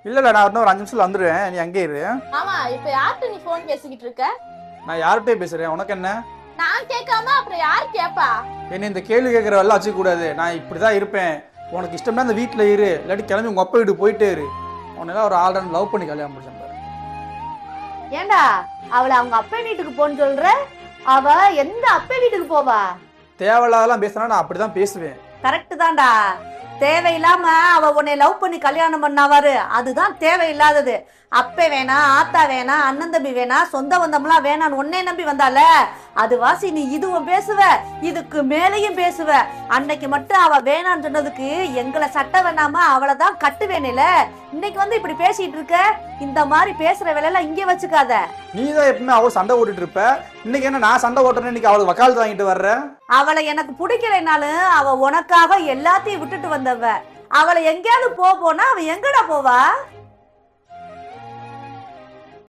இல்ல நான் இன்னும் ஒரு 5 நிமிஷத்துல வந்துடுவேன், நீ அங்கே இரு. ஆமா, இப்ப யார்கிட்ட நீ போன் பேசிக்கிட்டு இருக்க? நான் யார்கிட்டயும் பேசுறேன், உனக்கு என்ன? நான் கேட்காம அப்புறம் யார் கேப்பா? என்ன இந்த கேள்வி கேட்குற எல்லாம் வச்சுக்க கூடாது. நான் இப்படிதான் இருப்பேன். உனக்கு இஷ்டம்னா இந்த வீட்டில் இரு, இல்லாட்டி கிளம்பி உங்க அப்பா வீட்டுக்கு போயிட்டே இரு. உனக்கு ஒரு ஆல்ரெடி லவ் பண்ணி கல்யாணம் முடிச்சேன் பாரு. ஏண்டா அவளை அவங்க அப்பா வீட்டுக்கு போன்னு சொல்ற? அவ எந்த அப்பா வீட்டுக்கு போவா? தேவையில்லாதெல்லாம் பேசினா நான் அப்படிதான் பேசுவேன். கரெக்ட் தான்டா. தேவையில்லாம அவ உன்னை லவ் பண்ணி கல்யாணம் பண்ணாவாரு, அதுதான் தேவையில்லாதது. அப்ப வேணா, ஆத்தா வேணா, அண்ணன் தம்பி வேணா, சொந்த பந்தம்லாம் வேணான்னு உன்னை நம்பி வந்தால அது வாசி நீ இதுவும் பேசுவ, இதுக்கு மேலையும் பேசுவ. அன்னைக்கு மட்டும் அவ வேணான்னு சொன்னதுக்கு எங்களை சட்ட வேணாம அவளை தான் கட்டுவேனில. இன்னைக்கு வந்து இப்படி பேசிட்டு இருக்க. இந்த மாதிரி பேசுற வேலையெல்லாம் இங்கே வச்சுக்காத. நீ தான் எப்பவுமே அவள் சண்டை ஓட்டிட்டு இருப்ப. இன்னைக்கு என்ன நான் சண்டை ஓட்டுறேன், இன்னைக்கு அவளுக்கு வக்காலத்து வாங்கிட்டு வர்றேன். அவளை எனக்கு பிடிக்கலைனாலும் அவ உனக்காக எல்லாத்தையும் விட்டுட்டு வந்தவ. அவளை எங்கேயாவது போனா அவ எங்கடா போவா?